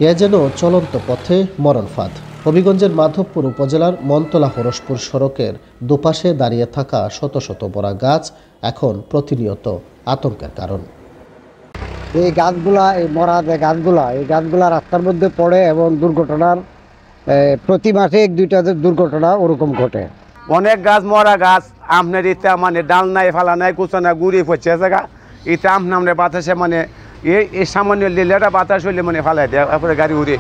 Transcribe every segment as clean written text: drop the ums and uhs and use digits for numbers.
এ যেন চলন্ত পথে মরণ ফাঁদ। হবিগঞ্জের মাধবপুর উপজেলার মনতলা হরসপুর সড়কের দুপাশে দাঁড়িয়ে থাকা শত শত বড়া গাছ এখন প্রতিনিয়ত আতঙ্কের কারণ। এই গাছগুলা, এই মরা যে গাছগুলা, এই গাছগুলা রাস্তার মধ্যে পড়ে এবং দুর্ঘটনার প্রতি মাসে এক দুইটা দুর্ঘটনা ওরকম ঘটে। অনেক গাছ মরা গাছ আপনার ইতে মানে ডাল নাই ফালা নাই কুচা নাই গুড়ি পড়ছে জায়গা ইতে আপনার বাতাসে মানে এই সামান্য লীলাটা বাতাস হইলে মানে ফালাই দেয় তারপরে গাড়ি উড়ে।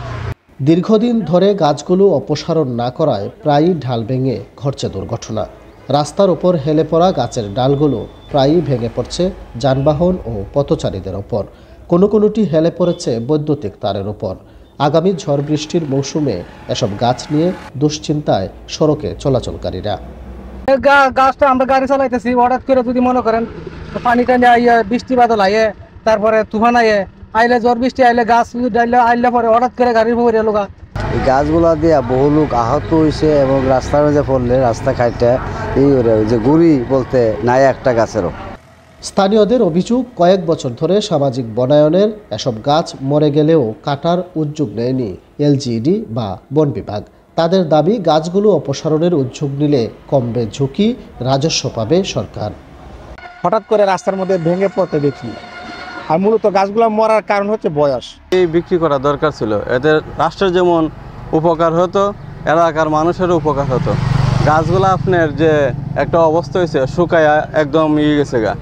দীর্ঘদিন ধরে গাছগুলো অপসারণ না করায় প্রায়ই ঢাল ভেঙে ঘটছে দুর্ঘটনা। রাস্তার ওপর হেলে পড়া গাছের ডালগুলো প্রায়ই ভেঙে পড়ছে যানবাহন ও পথচারীদের ওপর। কোনোটি হেলে পড়েছে বৈদ্যুতিক তারের ওপর। আগামী ঝড় বৃষ্টির মৌসুমে এসব গাছ নিয়ে দুশ্চিন্তায় সড়কে চলাচলকারীরা। গাছটা আমরা গাড়ি চালাইতেছি, হঠাৎ করে যদি মনে করেন পানি টানি আইয়ে বৃষ্টি বাদল আইয়ে, তারপরে তুফান আইয়ে আইলে, ঝড় বৃষ্টি আইলে গাছ আইলে পরে হঠাৎ করে গাড়ির উপরে এলো গা। এই গাছগুলা দিয়ে বহু লোক আহত হয়েছে এবং রাস্তার মধ্যে পড়লে রাস্তা খাইতে এই যে গুড়ি বলতে নাই একটা গাছেরও। স্থানীয়দের অভিযোগ, কয়েক বছর ধরে সামাজিক বনায়নের এসব গাছ মরে গেলেও কাটার উদ্যোগ নেয়নি এলজিইডি বা বন বিভাগ। তাদের দাবি, গাছগুলো অপসারণের উদ্যোগ নিলে কমবে ঝুঁকি, রাজস্ব পাবে সরকার। হঠাৎ করে রাস্তার মধ্যে ভেঙে পড়তে দেখি, আর মূলত গাছগুলো মরার কারণ হচ্ছে বয়স। এই বিক্রি করা দরকার ছিল, এতে রাষ্ট্রের যেমন উপকার হতো, এলাকার মানুষেরও উপকার হতো। গাছগুলো আপনার যে একটা অবস্থা হয়েছে শুকায় একদম ইয়ে গেছে গা।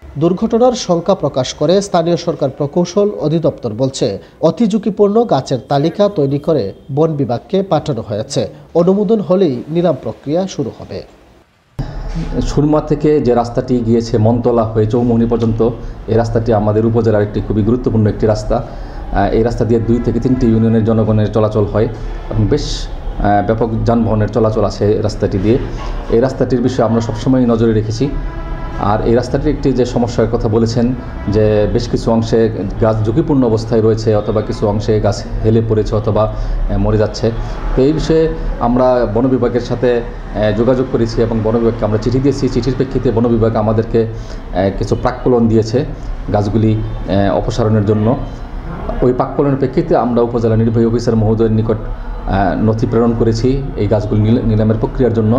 দুর্ঘটনার শঙ্কা প্রকাশ করে স্থানীয় সরকার প্রকৌশল অধিদপ্তর বলছে, অতি ঝুঁকিপূর্ণ গাছের তালিকা তৈরি করে বন বিভাগকে পাঠানো হয়েছে। অনুমোদন হলেই নিলাম প্রক্রিয়া শুরু হবে। সুরমা থেকে যে রাস্তাটি গিয়েছে মনতলা হয়ে চৌমুহনী পর্যন্ত, এই রাস্তাটি আমাদের উপজেলার একটি খুবই গুরুত্বপূর্ণ একটি রাস্তা। এই রাস্তা দিয়ে 2 থেকে 3টি ইউনিয়নের জনগণের চলাচল হয় এবং বেশ ব্যাপক যানবাহনের চলাচল আছে রাস্তাটি দিয়ে। এই রাস্তাটির বিষয়ে আমরা সবসময় নজরে রেখেছি। আর এই রাস্তাটির একটি যে সমস্যার কথা বলেছেন, যে বেশ কিছু অংশে গাছ ঝুঁকিপূর্ণ অবস্থায় রয়েছে, অথবা কিছু অংশে গাছ হেলে পড়েছে অথবা মরে যাচ্ছে। তো এই বিষয়ে আমরা বন বিভাগের সাথে যোগাযোগ করেছি এবং বন বিভাগকে আমরা চিঠি দিয়েছি। চিঠির প্রেক্ষিতে বন বিভাগ আমাদেরকে কিছু প্রাক্কলন দিয়েছে গাছগুলি অপসারণের জন্য। ওই প্রাক্কলনের প্রেক্ষিতে আমরা উপজেলা নির্বাহী অফিসার মহোদয়ের নিকট নথি প্রেরণ করেছি এই গাছগুলি নিলামের প্রক্রিয়ার জন্য।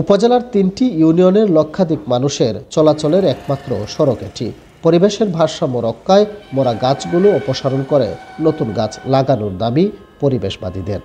উপজেলার 3টি ইউনিয়নের লক্ষাধিক মানুষের চলাচলের একমাত্র সড়ক এটি। পরিবেশের ভারসাম্য রক্ষায় মরা গাছগুলো অপসারণ করে নতুন গাছ লাগানোর দাবি পরিবেশবাদীদের।